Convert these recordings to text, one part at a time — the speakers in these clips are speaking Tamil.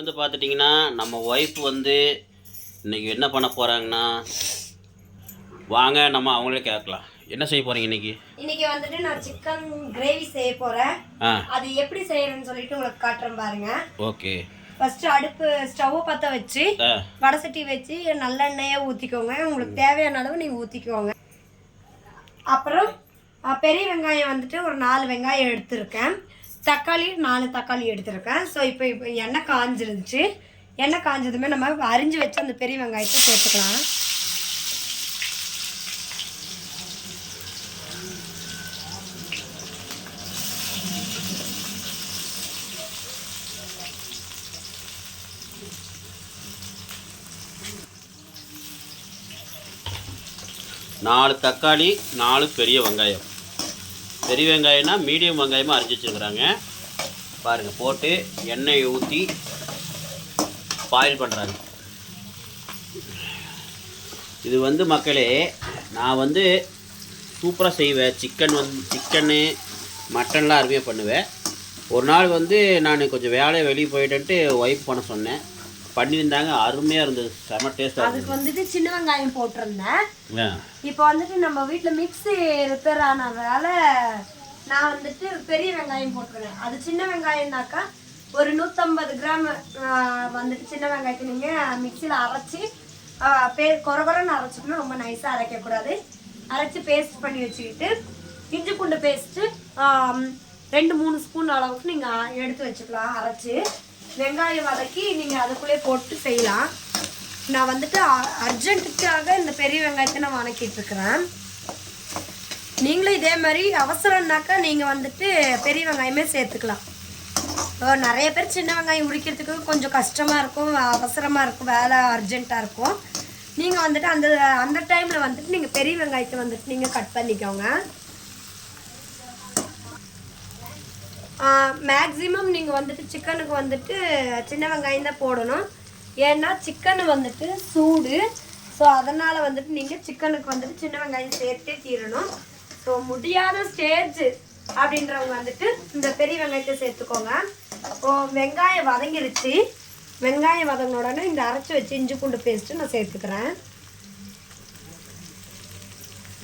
வந்து பார்த்துட்டிங்கன்னா நம்ம ஒய்ஃப் வந்து இன்றைக்கி என்ன பண்ண போகிறாங்கன்னா, வாங்க நம்ம அவங்களே கேட்கலாம். என்ன செய்ய போகிறீங்க இன்றைக்கி? இன்றைக்கி வந்துட்டு நான் சிக்கன் கிரேவி செய்ய போகிறேன். அது எப்படி செய்யறேன்னு சொல்லிட்டு உங்களுக்கு காட்டுறேன் பாருங்க. ஓகே. ஃபஸ்ட்டு அடுப்பு ஸ்டவ்வை பற்ற வச்சு வடை சட்டி வச்சு நல்லெண்ணெயை ஊற்றிக்கோங்க. உங்களுக்கு தேவையான அளவு நீங்கள் ஊற்றிக்கோங்க. அப்புறம் பெரிய வெங்காயம் வந்துட்டு ஒரு 4 வெங்காயம் எடுத்துருக்கேன். தக்காளி 4 தக்காளி எடுத்துருக்கேன். ஸோ இப்போ எண்ணெய் காஞ்சிருந்துச்சு. எண்ணெய் காஞ்சதுமே நம்ம அரிஞ்சு வச்சு அந்த பெரிய வெங்காயத்தை சேர்த்துக்கலாம். நாலு தக்காளி 4 பெரிய வெங்காயம். பெரிய வெங்காயம்னா மீடியம் வெங்காயமாக அரிஞ்சு வச்சுருக்குறாங்க பாருங்கள். போட்டு எண்ணெயை ஊற்றி பாயில் பண்ணுறாங்க. இது வந்து மக்களே, நான் வந்து சூப்பராக செய்வேன். சிக்கனு மட்டன்லாம் அருமையாக பண்ணுவேன். ஒரு நாள் வந்து நான் கொஞ்சம் வேலையை வெளியே போயிட்டு ஒய்ஃப் பண்ண சொன்னேன். பண்ணியிருந்தாங்க, அருமையாக இருந்தது, செம்ம டேஸ்ட்டாக. அதுக்கு வந்துட்டு சின்ன வெங்காயம் போட்டிருந்தேன். இப்போ வந்துட்டு நம்ம வீட்டில் மிக்ஸி ரிப்பேர் ஆனதால நான் வந்துட்டு பெரிய வெங்காயம் போட்டுருவேன். அது சின்ன வெங்காயம்னாக்கா ஒரு 150 கிராம் வந்துட்டு சின்ன வெங்காயத்தை நீங்கள் மிக்சியில் அரைச்சி குறகுறன்னு அரைச்சிக்கணும். ரொம்ப நைஸாக அரைக்கக்கூடாது. அரைச்சி பேஸ்ட் பண்ணி வச்சுக்கிட்டு இஞ்சி பூண்டு பேஸ்ட்டு 2-3 ஸ்பூன் அளவுக்கு நீங்கள் எடுத்து வச்சுக்கலாம். அரைச்சி வெங்காயம் வதக்கி நீங்கள் அதுக்குள்ளே போட்டு செய்யலாம். நான் வந்துட்டு அர்ஜென்ட்டுக்காக இந்த பெரிய வெங்காயத்தை நான் வதக்கிட்டு இருக்கிறேன். நீங்களும் இதே மாதிரி அவசரம்னாக்கா நீங்கள் வந்துட்டு பெரிய வெங்காயமே சேர்த்துக்கலாம். நிறைய பேர் சின்ன வெங்காயம் உரிக்கிறதுக்கு கொஞ்சம் கஷ்டமாக இருக்கும், அவசரமாக இருக்கும், வேலை அர்ஜென்ட்டாக இருக்கும். நீங்கள் வந்துட்டு அந்த டைமில் வந்துட்டு நீங்கள் பெரிய வெங்காயத்தை வந்துட்டு நீங்கள் கட் பண்ணிக்கோங்க. மேக்ஸிமம் நீங்கள் வந்துட்டு சிக்கனுக்கு வந்துட்டு சின்ன வெங்காயம் தான் போடணும். ஏன்னா சிக்கனு வந்துட்டு சூடு. ஸோ அதனால் வந்துட்டு நீங்கள் சிக்கனுக்கு வந்துட்டு சின்ன வெங்காயம் சேர்த்தே தீரணும். ஸோ முடியாத ஸ்டேஜ் அப்படின்றவங்க வந்துட்டு இந்த பெரிய வெங்காயத்தை சேர்த்துக்கோங்க. வெங்காயம் வதங்கிருச்சு. வெங்காயம் வதங்கின உடனே இந்த அரைச்சி வச்சு இஞ்சி பூண்டு பேஸ்ட்டு நான் சேர்த்துக்கிறேன்.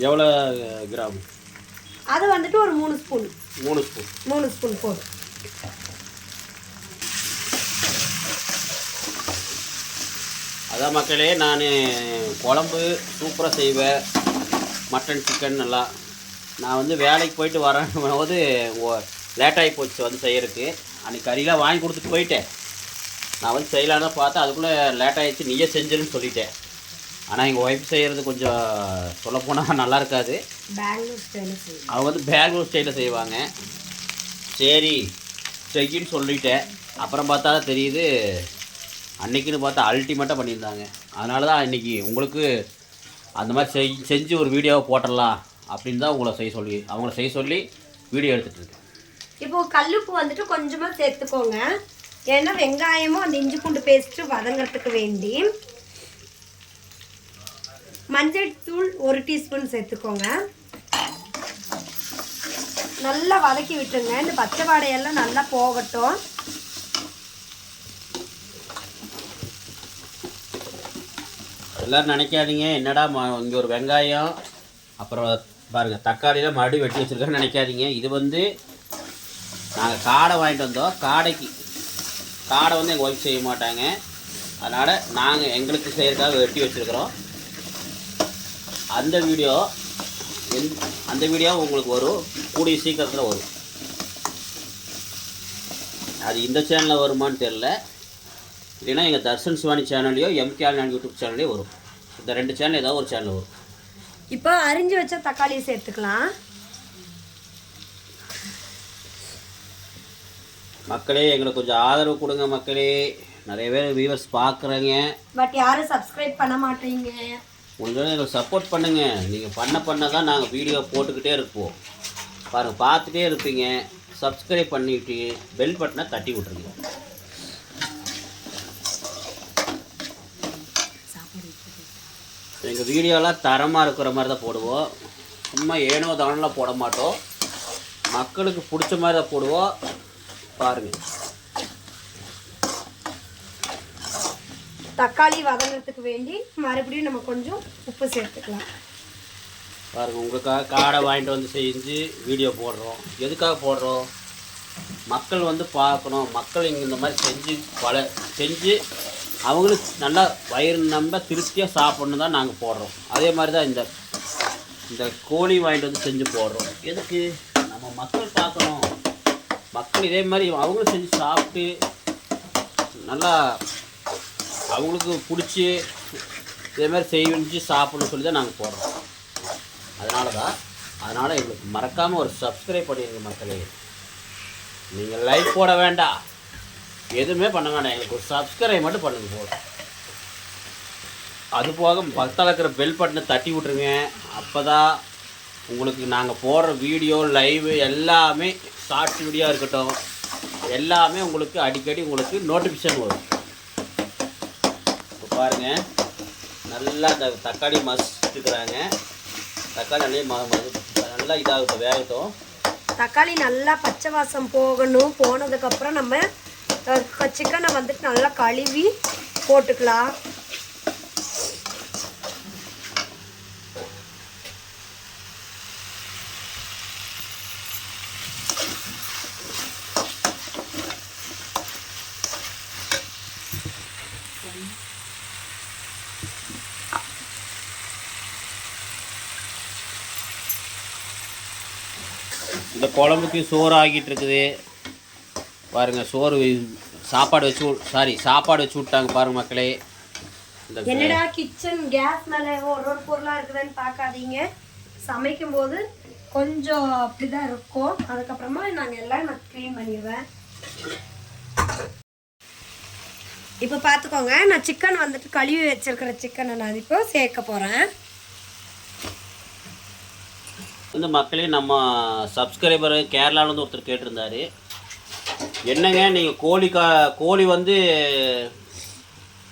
எவ்வளோ கிராம்? அது வந்துட்டு ஒரு 3 ஸ்பூன். 3 ஸ்பூன் போதும். அதான் மக்களே, நான் குழம்பு சூப்பராக செய்வேன். மட்டன் சிக்கன் நல்லா. நான் வந்து வேலைக்கு போயிட்டு வரேன் போது லேட்டாகி போச்சு வந்து செய்கிறதுக்கு. அன்றைக்கி கறிலாம் வாங்கி கொடுத்துட்டு போயிட்டேன். நான் வந்து செய்யலான்னு பார்த்தா அதுக்குள்ளே லேட்டாகிடுச்சு, நீயே செஞ்சிருன்னு சொல்லிட்டேன். ஆனால் எங்கள் ஒய்ஃப் செய்கிறது கொஞ்சம் சொல்லப்போனால் நல்லா இருக்காது. அவங்க வந்து பெங்களூர் ஸ்டைலில் செய்வாங்க. சரி செய்யின்னு சொல்லிட்டேன். அப்புறம் பார்த்தா தான் தெரியுது, அன்றைக்கின்னு பார்த்தா அல்டிமேட்டாக பண்ணியிருந்தாங்க. அதனால தான் இன்றைக்கி உங்களுக்கு அந்த மாதிரி செஞ்சு ஒரு வீடியோவை போட்டுடலாம் அப்படின்னு தான் அவங்கள செய்ய சொல்லி வீடியோ எடுத்துகிட்டு இருக்கேன். இப்போது கல்லுப்பு வந்துட்டு கொஞ்சமாக சேர்த்துக்கோங்க. ஏன்னா வெங்காயமும் அந்த இஞ்சி பூண்டு பேஸ்ட்டு வதங்கிறதுக்கு வேண்டி. மஞ்சள் தூள் 1 டீஸ்பூன் சேர்த்துக்கோங்க. நல்லா வதக்கி விட்டுருங்க. இந்த பச்சை வாடையெல்லாம் நல்லா போகட்டும். எல்லோரும் நினைக்காதீங்க, என்னடா இங்கே ஒரு வெங்காயம் அப்புறம் பாருங்கள் தக்காளியில் மறுபடியும் வெட்டி வச்சுருக்கேன்னு நினைக்காதீங்க. இது வந்து நாங்கள் காடை வாங்கிட்டு வந்தோம். காடை வந்து எங்கள் ஒய்ஃப் செய்ய மாட்டாங்க. அதனால் நாங்கள் எங்களுக்கு செய்கிறதுக்காக வெட்டி வச்சுருக்குறோம். அந்த வீடியோ உங்களுக்கு வரும், கூடிய சீக்கிரத்தில் வரும். அது இந்த சேனலில் வருமானு தெரில. இல்லைன்னா எங்கள் தர்ஷன் சிவானி சேனல்லையோ எம்கேஆர் யூடியூப் சேனல்லையோ வரும். இந்த 2 சேனல் ஏதாவது ஒரு சேனல் வரும். இப்போ அரிஞ்சு வச்ச தக்காளியை சேர்த்துக்கலாம். மக்களே, எங்களுக்கு கொஞ்சம் ஆதரவு கொடுங்க மக்களே. நிறைய பேர் வியூவர்ஸ் பார்க்குறீங்க, பட் யாரும் சப்ஸ்கிரைப் பண்ண மாட்டீங்க. முடிஞ்சாலும் எங்களுக்கு சப்போர்ட் பண்ணுங்கள். நீங்கள் பண்ண தான் நாங்கள் வீடியோ போட்டுக்கிட்டே இருப்போம். பாருங்கள், பார்த்துட்டே இருப்பீங்க. சப்ஸ்கிரைப் பண்ணிவிட்டு பெல் பட்டனை தட்டி விட்ருங்க. எங்கள் வீடியோலாம் தரமாக இருக்கிற மாதிரி தான் போடுவோம். சும்மா ஏனோ தானெலாம் போட மாட்டோம். மக்களுக்கு பிடிச்ச மாதிரி தான் போடுவோம். பாருங்கள், தக்காளி வதங்கிறதுக்கு வேண்டி மறுபடியும் நம்ம கொஞ்சம் உப்பு சேர்த்துக்கலாம். பாருங்க, உங்களுக்காக காடை வாங்கிட்டு வந்து செஞ்சு வீடியோ போடுறோம். எதுக்காக போடுறோம்? மக்கள் வந்து பார்க்கணும். மக்கள் இங்கே இந்த மாதிரி செஞ்சு அவங்களுக்கு நல்லா வயிறு நம்ப திருப்தியாக சாப்பிட்ணும் தான் நாங்கள் போடுறோம். அதே மாதிரி தான் இந்த கோழி வாங்கிட்டு வந்து செஞ்சு போடுறோம். எதுக்கு? நம்ம மக்கள் பார்க்கணும். மக்கள் இதே மாதிரி அவங்களும் செஞ்சு சாப்பிட்டு நல்லா அவங்களுக்கு பிடிச்சி இதே மாதிரி செஞ்சு சாப்பிட்ணுன்னு சொல்லி தான் நாங்கள் போடுறோம். அதனால் எங்களுக்கு மறக்காமல் ஒரு சப்ஸ்கிரைப் பண்ணிடுங்க மக்களே. நீங்கள் லைக் போட வேண்டாம், எதுவுமே பண்ண வேண்டாம், எங்களுக்கு ஒரு சப்ஸ்கிரைப் மட்டும் பண்ணுங்க போதும். அது போக பக்கத்தில் இருக்கிற பெல் பட்டனை தட்டி விட்ருங்க. அப்போ தான் உங்களுக்கு நாங்கள் போடுற வீடியோ லைவ் எல்லாமே ஷார்ட்ஸ் வீடியோ இருக்கட்டும், எல்லாமே உங்களுக்கு அடிக்கடி உங்களுக்கு நோட்டிஃபிகேஷன் வரும். இப்போ பாருங்கள், நல்லா தக்காளி மசிச்சுக்கிறாங்க. தக்காளி நல்லா இதாகட்டும், வேகட்டும். தக்காளி நல்லா பச்சை வாசம் போனதுக்கப்புறம் நம்ம சிக்கனை வந்துட்டு நல்லா கழுவி போட்டுக்கலாம். இந்த குழம்புக்கு சோறு ஆகிட்டு இருக்குது பாருங்கள். சாப்பாடு வச்சு விட்டாங்க பாருங்க மக்களே. என்னடா கிச்சன் கேஸ் மேலே ஒரு பொருளாக இருக்குதுன்னு பார்க்காதீங்க. சமைக்கும் போது கொஞ்சம் அப்படிதான் இருக்கும். அதுக்கப்புறமா நான் க்ளீன் பண்ணிடுவேன். இப்போ பார்த்துக்கோங்க, நான் சிக்கன் வந்துட்டு கழுவி வச்சிருக்கிற சிக்கனை நான் இப்போ சேர்க்க போகிறேன். வந்து மக்களே, நம்ம சப்ஸ்கிரைபர் கேரளாவிலேருந்து ஒருத்தர் கேட்டிருந்தார், என்னங்க நீங்கள் கோழி வந்து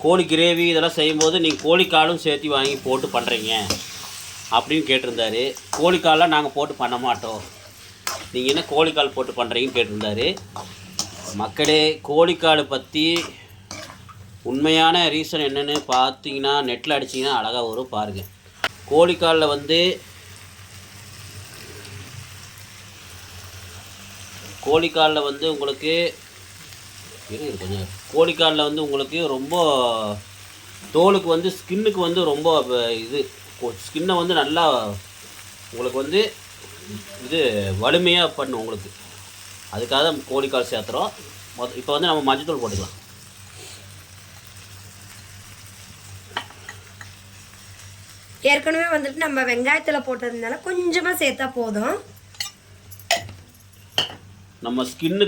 கோழி கிரேவி இதெல்லாம் செய்யும்போது நீங்கள் கோழிக்காலும் சேர்த்து வாங்கி போட்டு பண்ணுறீங்க அப்படின்னு கேட்டிருந்தாரு. கோழிக்காலாம் நாங்கள் போட்டு பண்ண மாட்டோம், நீங்கள் என்ன கோழிக்கால் போட்டு பண்ணுறீங்கன்னு கேட்டிருந்தாரு. மக்களே, கோழிக்கால் பற்றி உண்மையான ரீசன் என்னென்னு பார்த்தீங்கன்னா நெட்டில் அடிச்சிங்கன்னா அழகாக வரும் பாருங்கள். கோழிக்காலில் வந்து உங்களுக்கு கொஞ்சம் கோழிக்காலில் வந்து உங்களுக்கு ரொம்ப தோலுக்கு வந்து ஸ்கின்னுக்கு வந்து ரொம்ப ஸ்கின்னை வந்து நல்லா உங்களுக்கு வந்து வலிமையாக பண்ணும் உங்களுக்கு. அதுக்காக தான் கோழிக்கால் சேர்த்துறோம். இப்போ வந்து நம்ம மஞ்சத்தூள் போட்டுக்கலாம். ஏற்கனவே வந்துட்டு நம்ம வெங்காயத்தில் போட்டதுனால கொஞ்சமாக சேர்த்தா போதும். நம்ம ஸ்கின்னை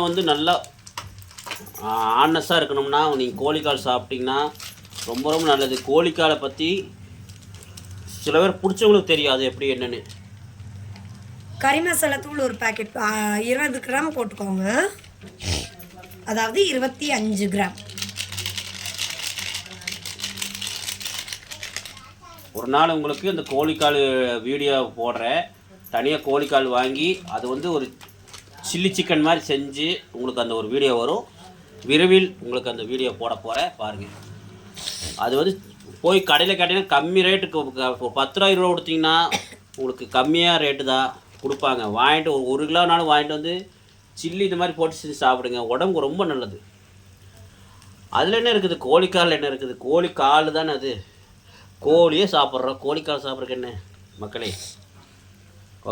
வந்து நல்லா ஆனஸாக இருக்கணும்னா நீங்கள் கோழிக்கால் சாப்பிட்டிங்கன்னா ரொம்ப ரொம்ப நல்லது. கோழிக்காலை பற்றி சில பேர் பிடிச்சவங்களுக்கு தெரியாது எப்படி என்னென்னு. கறி மசாலா தூள் ஒரு பேக்கெட் 20 கிராம் போட்டுக்கோங்க, அதாவது 25 கிராம். ஒரு நாள் உங்களுக்கு இந்த கோழிக்கால் வீடியோ போடுறேன். தனியாக கோழிக்கால் வாங்கி அது வந்து ஒரு சில்லி சிக்கன் மாதிரி செஞ்சு உங்களுக்கு அந்த ஒரு வீடியோ வரும். விரைவில் உங்களுக்கு அந்த வீடியோ போட போகிறேன் பாருங்கள். அது வந்து போய் கடையில் கம்மி ரேட்டுக்கு 10 ரூபா 20 ரூபா கொடுத்தீங்கன்னா உங்களுக்கு கம்மியாக ரேட்டு தான் கொடுப்பாங்க. வாங்கிட்டு ஒரு கிலோனாலும் வாங்கிட்டு வந்து சில்லி இந்த மாதிரி போட்டு செஞ்சு சாப்பிடுங்க, உடம்புக்கு ரொம்ப நல்லது. அதில் என்ன இருக்குது? கோழிக்கால் என்ன இருக்குது? கோழிக்கால் தானே அது. கோழியே சாப்பிட்றோம், கோழிக்கால் சாப்பிட்றதுக்கு என்ன மக்களே?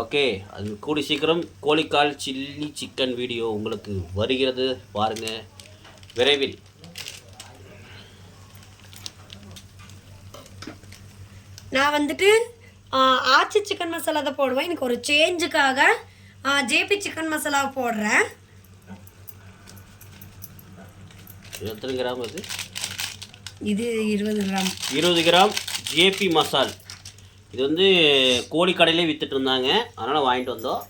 ஓகே, அது கூடி சீக்கிரம் கோழிக்கால் சில்லி சிக்கன் வீடியோ உங்களுக்கு வருகிறது பாருங்கள் விரைவில். நான் வந்துட்டு ஆச்சி சிக்கன் மசாலா தான் போடுவேன். எனக்கு ஒரு சேஞ்சுக்காக ஜேபி சிக்கன் மசாலா போடுறேன். எத்தனை கிராம் அது? இது 20 கிராம். 20 கிராம் ஜேபி மசால். இது வந்து கோழி கடையிலே விற்றுட்டு இருந்தாங்க, அதனால் வாங்கிட்டு வந்தோம்.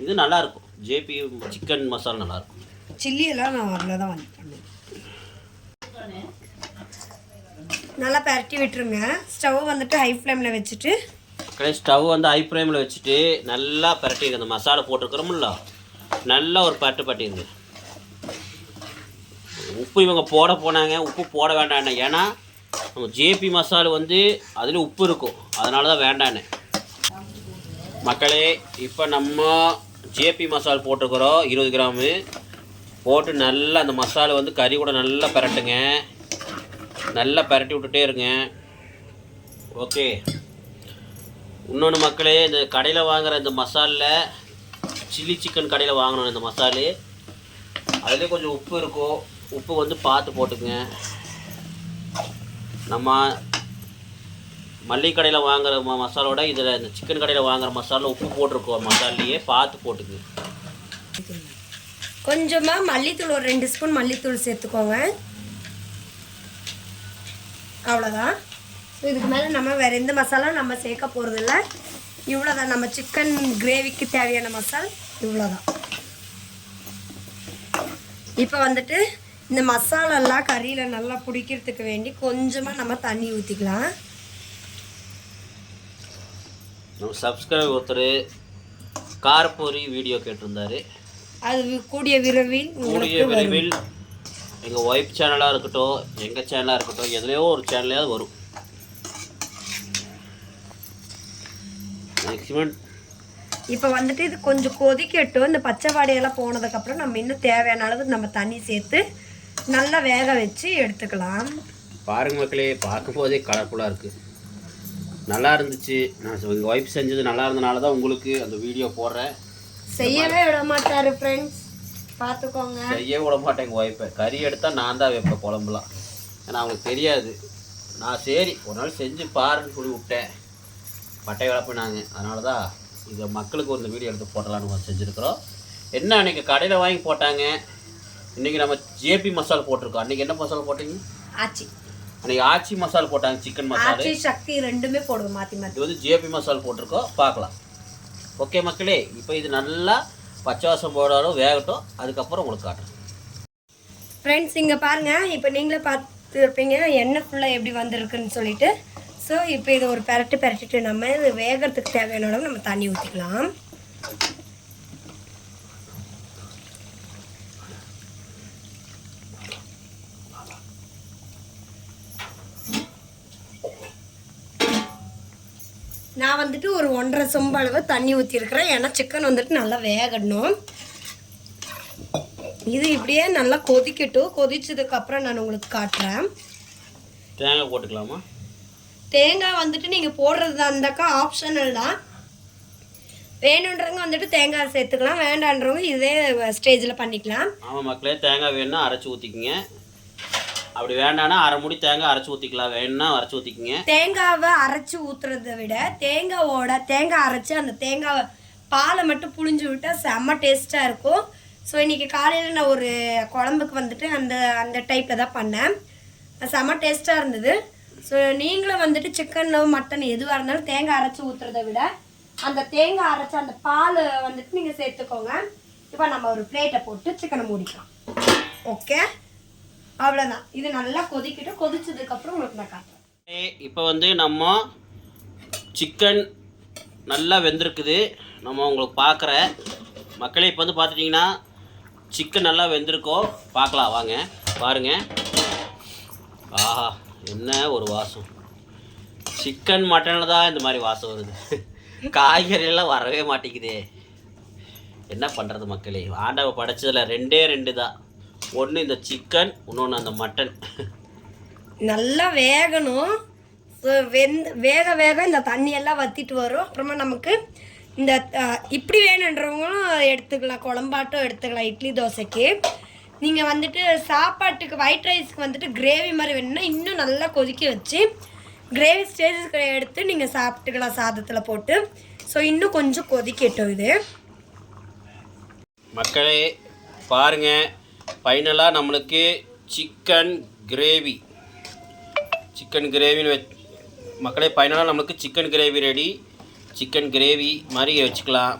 இது நல்லாயிருக்கும், ஜேபி சிக்கன் மசாலா நல்லாயிருக்கும். சில்லி எல்லாம் நான் அதில் தான் வாங்கி பண்ணேன். நல்லா பரட்டி விட்டுருங்க. ஸ்டவ் வந்துட்டு ஹை ஃப்ளேமில் வச்சுட்டு நல்லா பரட்டிடுங்க. அந்த மசாலா போட்டிருக்கிறோம்ல, நல்லா ஒரு பரட்டுங்க. உப்பு இவங்க போட போனாங்க, உப்பு போட வேண்டாண்ணே. ஏன்னா நம்ம ஜேபி மசாலா வந்து அதில் உப்பு இருக்கும், அதனால தான் வேண்டாண்ணே. மக்களே இப்போ நம்ம ஜேபி மசாலா போட்டுக்கிறோம் 20 கிராமு போட்டு நல்லா அந்த மசாலா வந்து கறி கூட நல்லா பரட்டுங்க, நல்லா பரட்டி விட்டுட்டே இருங்க. ஓகே. இன்னொன்று மக்களே, இந்த கடையில் வாங்குகிற இந்த மசாலில் சில்லி சிக்கன் கடையில் வாங்கணும் இந்த மசாலு, அதிலே கொஞ்சம் உப்பு இருக்கும், உப்பு வந்து பார்த்து போட்டுக்குங்க. நம்ம மல்லிகை கடையில் வாங்குகிற மசாலோட இதில் இந்த சிக்கன் கடையில் வாங்குகிற மசாலா உப்பு போட்டிருக்கோம், மசாலையே பார்த்து போட்டுக்குங்க. கொஞ்சமாக மல்லித்தூள் ஒரு 2 ஸ்பூன் மல்லித்தூள் சேர்த்துக்கோங்க, அவ்வளோதான். இதுக்கு மேலே நம்ம வேறு எந்த மசாலாவும் நம்ம சேர்க்க போகிறதில்ல. இவ்வளோதான் நம்ம சிக்கன் கிரேவிக்கு தேவையான மசாலா, இவ்வளோதான். இப்போ வந்துட்டு இந்த மசாலெல்லாம் கறியில் நல்லா பிடிக்கிறதுக்கு வேண்டி கொஞ்சமாக நம்ம தண்ணி ஊற்றிக்கலாம். நம்ம சப்ஸ்கிரைபர் ஒருத்தர் காரப்பொரி வீடியோ கேட்டிருந்தாரு, அது கூடிய விரைவில் எங்கள் ஒய்ஃப் சேனலாக இருக்கட்டும், எங்கள் சேனலாக இருக்கட்டும், எதுலேயோ ஒரு சேனலையாவது வரும். மேக்ஸிமம் இப்போ வந்துட்டு இது கொஞ்சம் கொதிக்கட்டும். இந்த பச்சை வாடையெல்லாம் போனதுக்கப்புறம் நம்ம இன்னும் தேவையான அளவு நம்ம தண்ணி சேர்த்து நல்லா வேக வச்சு எடுத்துக்கலாம். பாருங்க மக்களே, பார்க்கும்போதே கலர்ஃபுல்லாக இருக்குது, நல்லா இருந்துச்சு. நான் எங்கள் ஒய்ஃப் செஞ்சது நல்லா இருந்தனால தான் உங்களுக்கு அந்த வீடியோ போடுறேன். செய்யவே விட மாட்டாரு ஃப்ரெண்ட்ஸ், பார்த்துக்கோங்க. செய்ய விட மாட்டேன் எங்கள் ஒய்ஃபை. கறி எடுத்தால் நான் தான் வைப்பேன் குழம்புலாம், ஏன்னா அவங்களுக்கு தெரியாது. நான் சரி ஒரு நாள் செஞ்சு பாருன்னு சொல்லி விட்டேன், பட்டை வளர்ப்பினாங்க. அதனால தான் இதை மக்களுக்கு ஒரு வீடியோ எடுத்து போடலான்னு செஞ்சுருக்குறோம். என்ன அன்றைக்கி கடையில் வாங்கி போட்டாங்க, இன்றைக்கி நம்ம ஜேபி மசாலா போட்டிருக்கோம். அன்றைக்கி என்ன மசாலா போட்டிங்க? ஆச்சி. அன்றைக்கி ஆச்சி மசாலா போட்டாங்க, சிக்கன் மசாலா, ஆச்சி சக்தி ரெண்டுமே போடுவோம் மாற்றி மாற்றி. இது வந்து ஜேபி மசாலா போட்டிருக்கோம், பார்க்கலாம். ஓகே மக்களே, இப்போ இது நல்லா பச்சை வாசம் போடாலும் வேகட்டும், அதுக்கப்புறம் உங்களுக்கு காட்டுறேன். ஃப்ரெண்ட்ஸ் இங்கே பாருங்கள், இப்போ நீங்களே பார்த்துருப்பீங்க எண்ணெய் ஃபுல்லாக எப்படி வந்திருக்குன்னு சொல்லிட்டு. ஸோ இப்போ இதை ஒரு பெரட்டிட்டு நம்ம இது வேகிறதுக்கு தேவையான அளவு நம்ம தண்ணி ஊற்றிக்கலாம். நான் வந்துட்டு ஒரு 1.5 சொம்பு அளவு தண்ணி ஊற்றிருக்கிறேன், ஏன்னா சிக்கன் வந்துட்டு நல்லா வேகணும். இது இப்படியே நல்லா கொதிக்கட்டும். கொதிச்சதுக்கப்புறம் நான் உங்களுக்கு காட்டுறேன். தேங்காய் போட்டுக்கலாமா? தேங்காய் வந்துட்டு நீங்கள் போடுறது இருந்தாக்கா ஆப்ஷனல் தான். வேணுன்றவங்க வந்துட்டு தேங்காய் சேர்த்துக்கலாம், வேண்டான்றவங்க இதே ஸ்டேஜில் பண்ணிக்கலாம். ஆமாம் மக்களே, தேங்காய் வேணும்னா அரைச்சி ஊற்றிக்கிங்க, அப்படி வேண்டாம்னா அரை மூடி தேங்காய் அரைச்சி ஊற்றிக்கலாம், வேணும்னா அரைச்சி ஊற்றிக்கிங்க. தேங்காவை அரைச்சி ஊற்றுறத விட தேங்காய் அரைச்சி அந்த தேங்காவை பாலை மட்டும் புழிஞ்சு விட்டால் செம்ம டேஸ்ட்டாக இருக்கும். ஸோ இன்றைக்கி காலையில் நான் ஒரு குழம்புக்கு வந்துட்டு அந்த டைப்பில் தான் பண்ணேன், செம்ம டேஸ்ட்டாக இருந்தது. ஸோ நீங்களும் வந்துட்டு சிக்கன் மட்டன் எதுவாக இருந்தாலும் தேங்காய் அரைச்சி ஊற்றுறத விட அந்த தேங்காய் அரைச்ச அந்த பால் வந்துட்டு நீங்கள் சேர்த்துக்கோங்க. இப்போ நம்ம ஒரு பிளேட்டை போட்டு சிக்கனை மூடிக்கலாம். ஓகே, அவ்வளோதான். இது நல்லா கொதிக்கிட்டு கொதிச்சதுக்கப்புறம் உங்களுக்கு நான் காட்டுறேன். இப்போ வந்து நம்ம சிக்கன் நல்லா வெந்திருக்குது, நம்ம உங்களுக்கு பார்க்குற மக்களே. இப்போ வந்து பார்த்துட்டிங்கன்னா சிக்கன் நல்லா வெந்திருக்கோம், பார்க்கலாம் வாங்க பாருங்கள். ஆஹா, என்ன ஒரு வாசம்! சிக்கன் மட்டனில் தான் இந்த மாதிரி வாசம் வருது, காய்கறியெல்லாம் வரவே மாட்டேங்குதே. என்ன பண்ணுறது மக்களே, ஆண்டவ படைச்சதில் 2 தான், ஒன்று இந்த சிக்கன், இன்னொன்று அந்த மட்டன். நல்லா வேகணும். வேக இந்த தண்ணியெல்லாம் வற்றிட்டு வரும். அப்புறமா நமக்கு இந்த இப்படி வேணுன்றவங்களும் எடுத்துக்கலாம், குழம்பாட்டம் எடுத்துக்கலாம். இட்லி தோசைக்கு நீங்கள் வந்துட்டு சாப்பாட்டுக்கு ஒயிட் ரைஸ்க்கு வந்துட்டு கிரேவி மாதிரி வேணும்னா இன்னும் நல்லா கொதிக்க வச்சு கிரேவி ஸ்டேஜஸ்க்கு எடுத்து நீங்கள் சாப்பிட்டுக்கலாம் சாதத்தில் போட்டு. ஸோ இன்னும் கொஞ்சம் கொதிக்கட்டும் இது. மக்களே பாருங்கள், ஃபைனலாக நம்மளுக்கு சிக்கன் கிரேவின்னு மக்களே, ஃபைனலாக நம்மளுக்கு chicken gravy ready. Chicken gravy மாதிரி வச்சுக்கலாம்,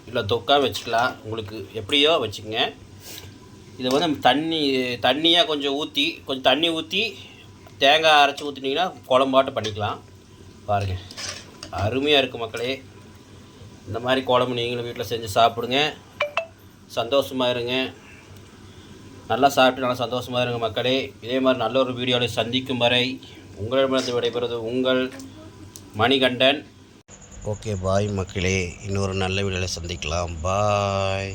இல்லை தொக்கா வச்சுக்கலாம், உங்களுக்கு எப்படியோ வச்சுக்கோங்க. இதை வந்து தண்ணியாக கொஞ்சம் தண்ணி ஊற்றி தேங்காய் அரைச்சி ஊற்றினீங்கன்னா குழம்பாட்டம் பண்ணிக்கலாம். பாருங்கள், அருமையாக இருக்குது மக்களே. இந்த மாதிரி குழம்பு நீங்களும் வீட்டில் செஞ்சு சாப்பிடுங்க, சந்தோஷமாக இருங்க. நல்லா சாப்பிட்டு நல்லா சந்தோஷமாக இருங்க மக்களே. இதே மாதிரி நல்ல ஒரு வீடியோவில் சந்திக்கும் வரை உங்களிடமிருந்து விடைபெறுவது உங்கள் மணிகண்டன். ஓகே பாய் மக்களே, இன்னொரு நல்ல வீடியோவில் சந்திக்கலாம். பாய்.